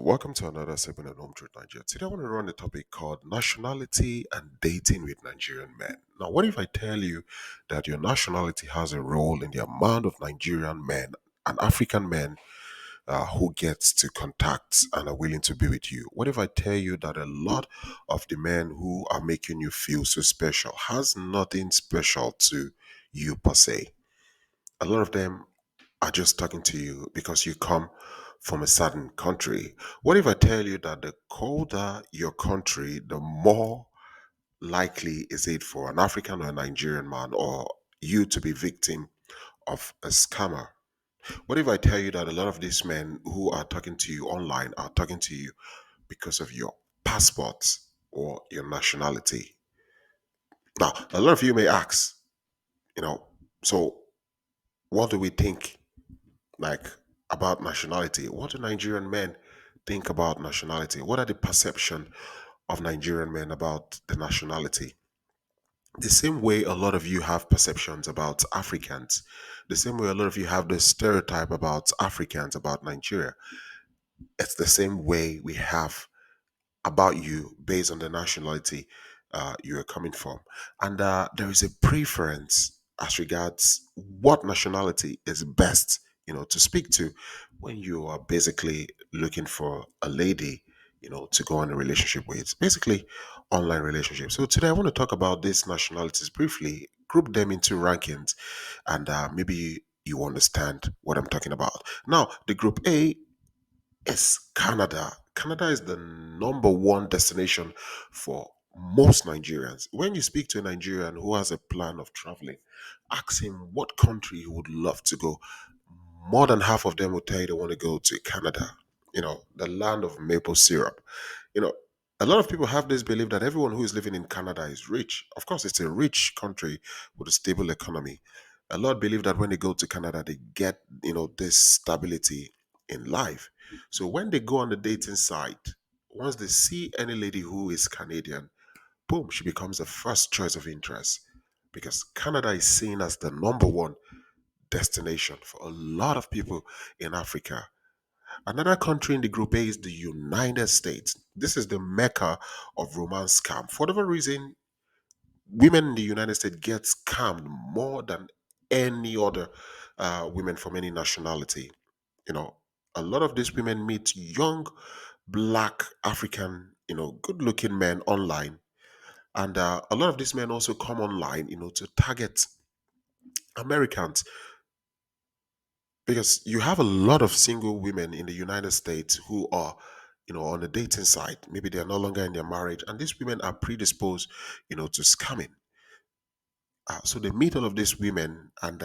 welcome to another segment of Home Truth Nigeria. Today, I want to run a topic called nationality and dating with Nigerian men. Now, what if I tell you that your nationality has a role in the amount of Nigerian men and African men who gets to contact and are willing to be with you? What if I tell you that a lot of the men who are making you feel so special has nothing special to you per se? A lot of them are just talking to you because you come from a certain country. What if I tell you that the colder your country, the more likely is it for an African or a Nigerian man or you to be victim of a scammer? What if I tell you that a lot of these men who are talking to you online are talking to you because of your passports or your nationality? Now, a lot of you may ask, you know, so what do we think like about nationality? What do Nigerian men think about nationality? What are the perception of Nigerian men about the nationality? The same way a lot of you have perceptions about Africans, the same way a lot of you have the stereotype about Africans, about Nigeria, it's the same way we have about you based on the nationality you are coming from. And there is a preference as regards what nationality is best, to speak to when you are basically looking for a lady, to go on a relationship with. Basically, online relationship. So today I want to talk about these nationalities briefly, group them into rankings, and maybe you understand what I'm talking about. Now, the group A is Canada. Canada is the number one destination for most Nigerians. When you speak to a Nigerian who has a plan of traveling, ask him what country he would love to go. More than half of them will tell you they want to go to Canada, the land of maple syrup. You know, a lot of people have this belief that everyone who is living in Canada is rich. Of course, it's a rich country with a stable economy. A lot believe that when they go to Canada, they get, this stability in life. So when they go on the dating site, once they see any lady who is Canadian, boom, she becomes the first choice of interest because Canada is seen as the number one destination for a lot of people in Africa. Another country in the group A is the United States. This is the mecca of romance scam. For whatever reason, women in the United States get scammed more than any other women from any nationality. You know, a lot of these women meet young, black, African, good looking men online. And a lot of these men also come online, to target Americans because you have a lot of single women in the United States who are, on the dating site. Maybe they are no longer in their marriage, and these women are predisposed, to scamming. So they meet all of these women, and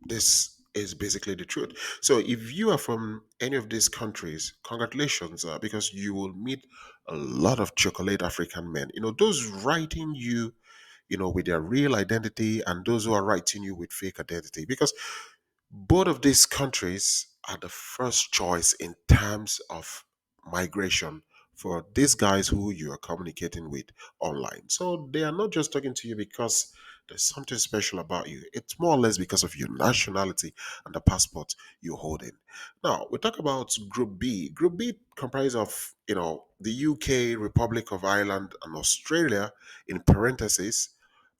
this is basically the truth. So if you are from any of these countries, congratulations, because you will meet a lot of chocolate African men. Those writing you, with their real identity, and those who are writing you with fake identity, because both of these countries are the first choice in terms of migration for these guys who you are communicating with online. So they are not just talking to you because there's something special about you. It's more or less because of your nationality and the passport you hold in. Now, we talk about Group B. Group B comprises of, the UK, Republic of Ireland, and Australia, in parentheses,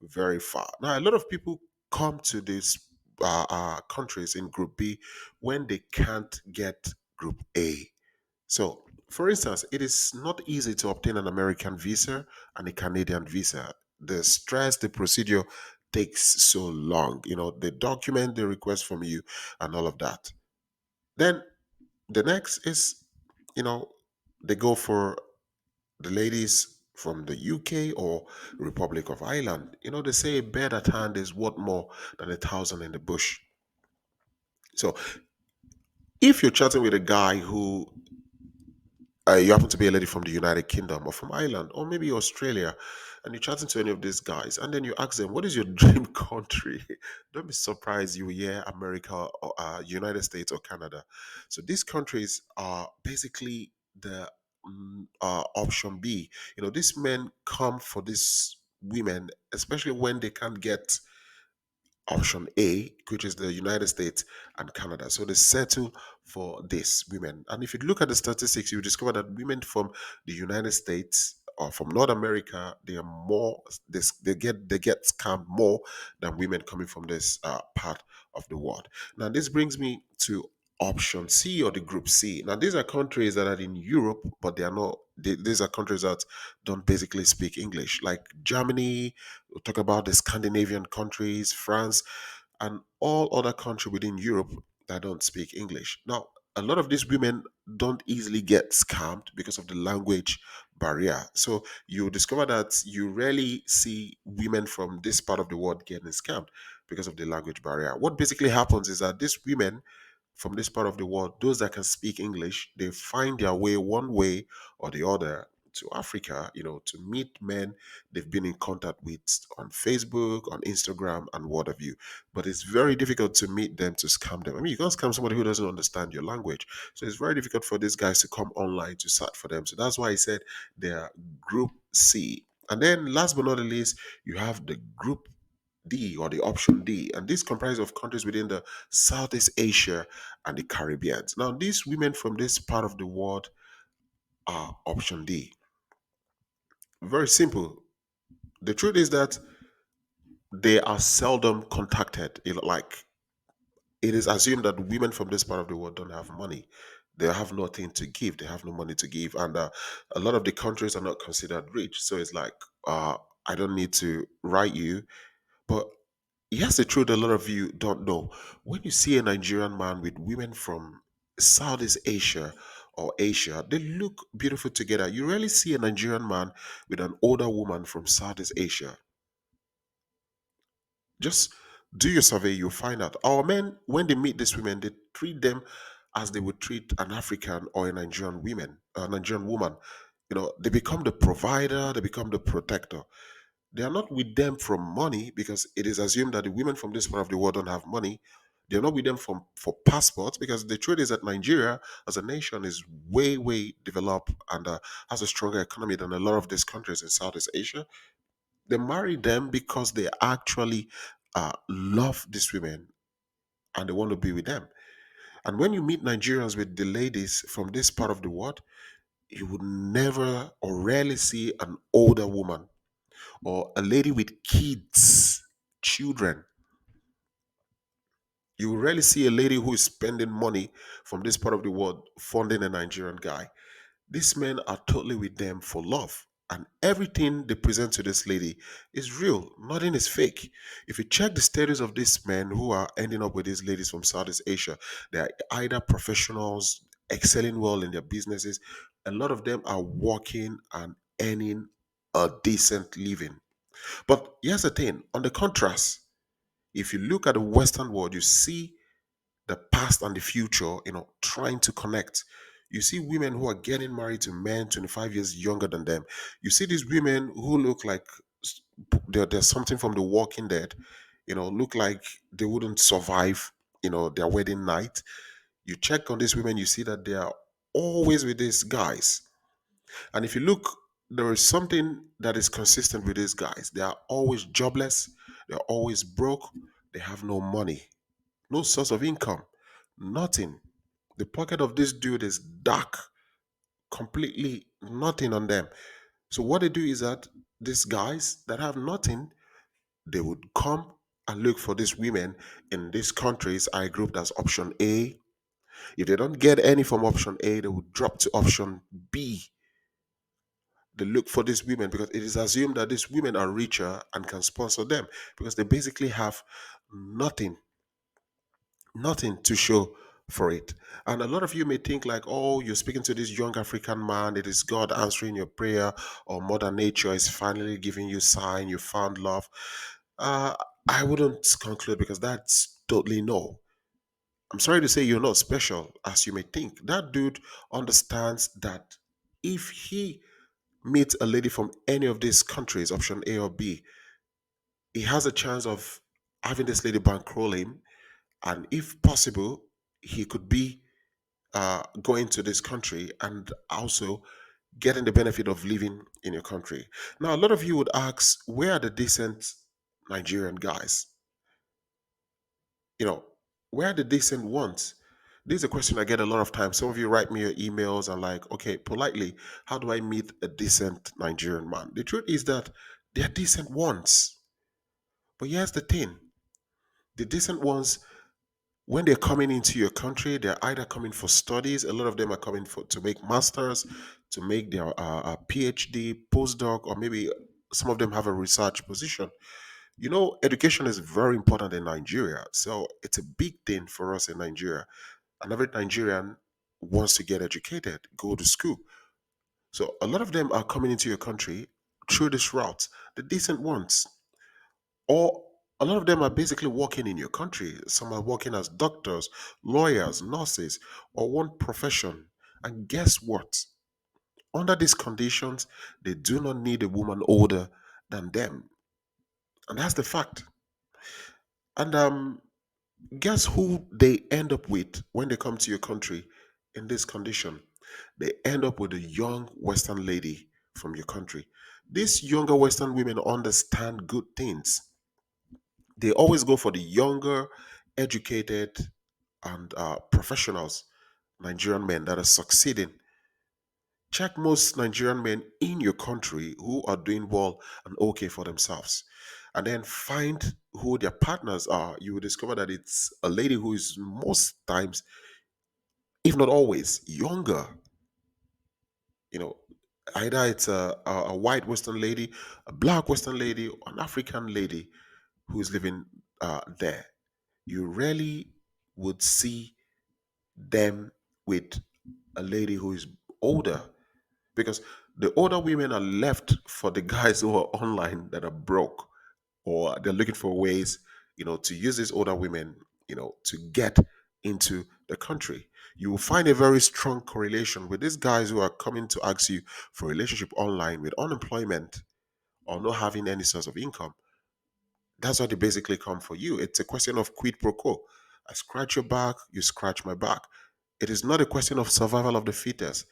very far. Now, a lot of people come to these countries in Group B when they can't get Group A. So, for instance, it is not easy to obtain an American visa and a Canadian visa. The stress, the procedure takes so long. The document they request from you and all of that. Then the next is, you know, they go for the ladies from the UK or Republic of Ireland. They say a bed at hand is worth more than a thousand in the bush. So if you're chatting with a guy who you happen to be a lady from the United Kingdom or from Ireland or maybe Australia, and you're chatting to any of these guys, and then you ask them, "What is your dream country?" Don't be surprised you hear America or United States or Canada. So these countries are basically the option B. These men come for these women, especially when they can't get option A, which is the United States and Canada. So they settle for these women. And if you look at the statistics, you discover that women from the United States or from North America, they are more they get scammed more than women coming from this part of the world. Now, this brings me to option C or the group C. Now, these are countries that are in Europe, but they are not. These are countries that don't basically speak English, like Germany. We'll talk about the Scandinavian countries, France, and all other countries within Europe that don't speak English. Now, a lot of these women don't easily get scammed because of the language barrier. So you discover that you rarely see women from this part of the world getting scammed because of the language barrier. What basically happens is that these women from this part of the world, those that can speak English, they find their way one way or the other to Africa, to meet men they've been in contact with on Facebook, on Instagram, and what have you. But it's very difficult to meet them to scam them. I mean, you can't scam somebody who doesn't understand your language. So it's very difficult for these guys to come online to search for them. So that's why I said they're Group C. And then last but not the least, you have the Group D or the option D, and this comprises of countries within the Southeast Asia and the Caribbean. Now, these women from this part of the world are option D. Very simple. The truth is that they are seldom contacted. Like it is assumed that women from this part of the world don't have money. They have nothing to give. They have no money to give, and a lot of the countries are not considered rich. So it's like, I don't need to write you, but here's the truth a lot of you don't know. When you see a Nigerian man with women from Southeast Asia or Asia, they look beautiful together. You rarely see a Nigerian man with an older woman from Southeast Asia. Just do your survey, you'll find out. Our men, when they meet these women, they treat them as they would treat an African or a Nigerian woman. They become the provider, they become the protector. They are not with them from money because it is assumed that the women from this part of the world don't have money. They're not with them for passports because the truth is that Nigeria as a nation is way, way developed and has a stronger economy than a lot of these countries in Southeast Asia. They marry them because they actually love these women and they want to be with them. And when you meet Nigerians with the ladies from this part of the world, you would never or rarely see an older woman or a lady with kids, children. You will rarely see a lady who is spending money from this part of the world funding a Nigerian guy. These men are totally with them for love. And everything they present to this lady is real. Nothing is fake. If you check the status of these men who are ending up with these ladies from Southeast Asia, they are either professionals, excelling well in their businesses. A lot of them are working and earning a decent living. But here's the thing on the contrast, if you look at the Western world, you see the past and the future, trying to connect. You see women who are getting married to men 25 years younger than them. You see these women who look like they're something from the Walking Dead, look like they wouldn't survive, their wedding night. You check on these women, you see that they are always with these guys. And if you look, there is something that is consistent with these guys. They are always jobless, they're always broke, they have no money, no source of income, nothing. The pocket of this dude is dark, completely nothing on them. So what they do is that these guys that have nothing, they would come and look for these women in these countries I grouped as option A. If they don't get any from option A, they would drop to option B. They look for these women because it is assumed that these women are richer and can sponsor them because they basically have nothing, nothing to show for it. And a lot of you may think like, oh, you're speaking to this young African man, it is God answering your prayer, or Mother Nature is finally giving you sign you found love. Uh, I wouldn't conclude because that's totally no. I'm sorry to say you're not special as you may think. That dude understands that if he meets a lady from any of these countries, option A or B, he has a chance of having this lady bankroll him, and if possible, he could be going to this country and also getting the benefit of living in your country. Now, a lot of you would ask, where are the decent Nigerian guys? You know, where are the decent ones? This is a question I get a lot of times. Some of you write me your emails and like, okay, politely, how do I meet a decent Nigerian man? The truth is that they're decent ones. But here's the thing. The decent ones, when they're coming into your country, they're either coming for studies. A lot of them are coming for to make masters, to make their PhD, postdoc, or maybe some of them have a research position. You know, education is very important in Nigeria, so it's a big thing for us in Nigeria. And every Nigerian wants to get educated, go to school. So a lot of them are coming into your country through this route, the decent ones. Or a lot of them are basically working in your country. Some are working as doctors, lawyers, nurses, or one profession. And guess what? Under these conditions, they do not need a woman older than them. And that's the fact. And guess who they end up with when they come to your country in this condition? They end up with a young Western lady from your country. These younger Western women understand good things. They always go for the younger, educated, and professionals, Nigerian men that are succeeding. Check most Nigerian men in your country who are doing well and okay for themselves. And then find who their partners are. You will discover that it's a lady who is most times, if not always, younger. You know, either it's a white Western lady, a black Western lady, or an African lady who's living there. You rarely would see them with a lady who is older, because the older women are left for the guys who are online that are broke, or they're looking for ways, to use these older women, to get into the country. You will find a very strong correlation with these guys who are coming to ask you for a relationship online with unemployment or not having any source of income. That's what they basically come for you. It's a question of quid pro quo. I scratch your back, you scratch my back. It is not a question of survival of the fittest.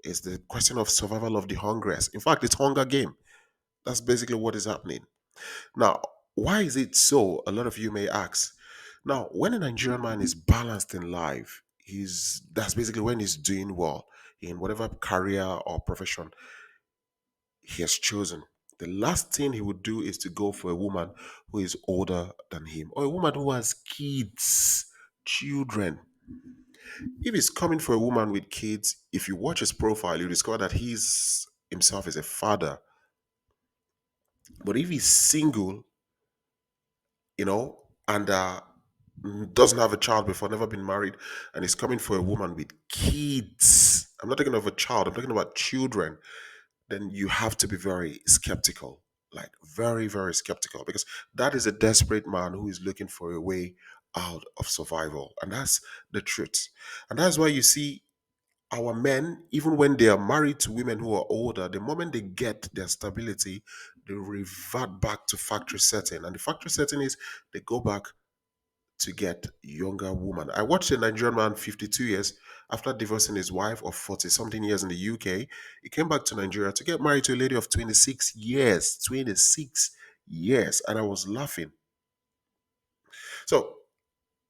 It's the question of survival of the hungriest. In fact, it's hunger game. That's basically what is happening. Now, why is it so? A lot of you may ask. Now, when a Nigerian man is balanced in life, that's basically when he's doing well in whatever career or profession he has chosen. The last thing he would do is to go for a woman who is older than him, or a woman who has kids, children. If he's coming for a woman with kids, if you watch his profile, you discover that he's himself is a father. But if he's single, and doesn't have a child before, never been married, and is coming for a woman with kids, I'm not talking of a child, I'm talking about children, then you have to be very skeptical, like very, very skeptical, because that is a desperate man who is looking for a way out of survival. And that's the truth. And that's why you see our men, even when they are married to women who are older, the moment they get their stability, they revert back to factory setting. And the factory setting is they go back to get younger woman. I watched a Nigerian man, 52 years, after divorcing his wife of 40 something years in the UK. He came back to Nigeria to get married to a lady of 26 years. 26 years. And I was laughing. So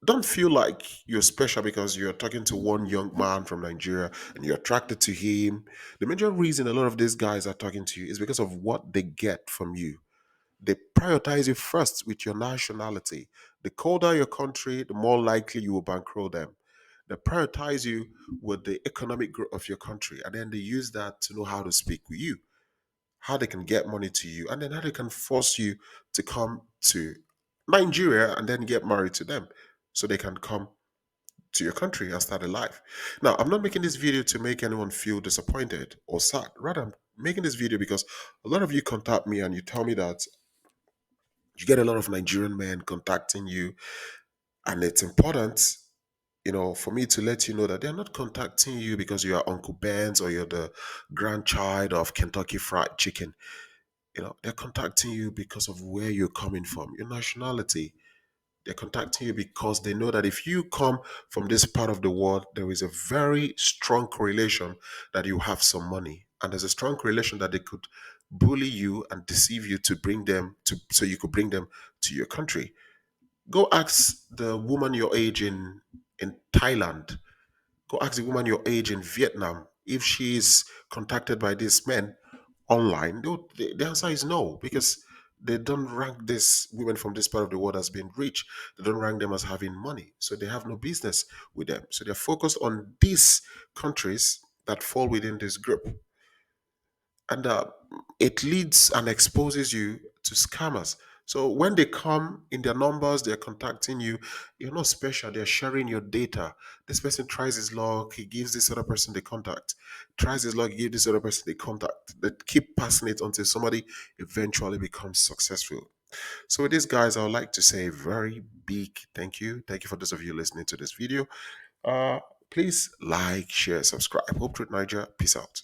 don't feel like you're special because you're talking to one young man from Nigeria and you're attracted to him. The major reason a lot of these guys are talking to you is because of what they get from you. They prioritize you first with your nationality. The colder your country, the more likely you will bankroll them. They prioritize you with the economic growth of your country, and then they use that to know how to speak with you, how they can get money to you, and then how they can force you to come to Nigeria and then get married to them so they can come to your country and start a life. Now, I'm not making this video to make anyone feel disappointed or sad. Rather, I'm making this video because a lot of you contact me and you tell me that you get a lot of Nigerian men contacting you, and it's important, for me to let you know that they're not contacting you because you are Uncle Ben's or you're the grandchild of Kentucky Fried Chicken. They're contacting you because of where you're coming from, your nationality. They're contacting you because they know that if you come from this part of the world, there is a very strong correlation that you have some money. And there's a strong correlation that they could bully you and deceive you to bring them to so you could bring them to your country. Go ask the woman your age in Thailand. Go ask the woman your age in Vietnam if she is contacted by these men online. The answer is no, because they don't rank these women from this part of the world as being rich. They don't rank them as having money. So they have no business with them. So they're focused on these countries that fall within this group. And it leads and exposes you to scammers. So when they come in their numbers, they're contacting you. You're not special. They're sharing your data. This person tries his luck. He gives this other person the contact. Tries his luck. He gives this other person the contact. They keep passing it until somebody eventually becomes successful. So with these guys, I would like to say a very big thank you. Thank you for those of you listening to this video. Uh, Please like, share, subscribe. Hope Truth Niger. Peace out.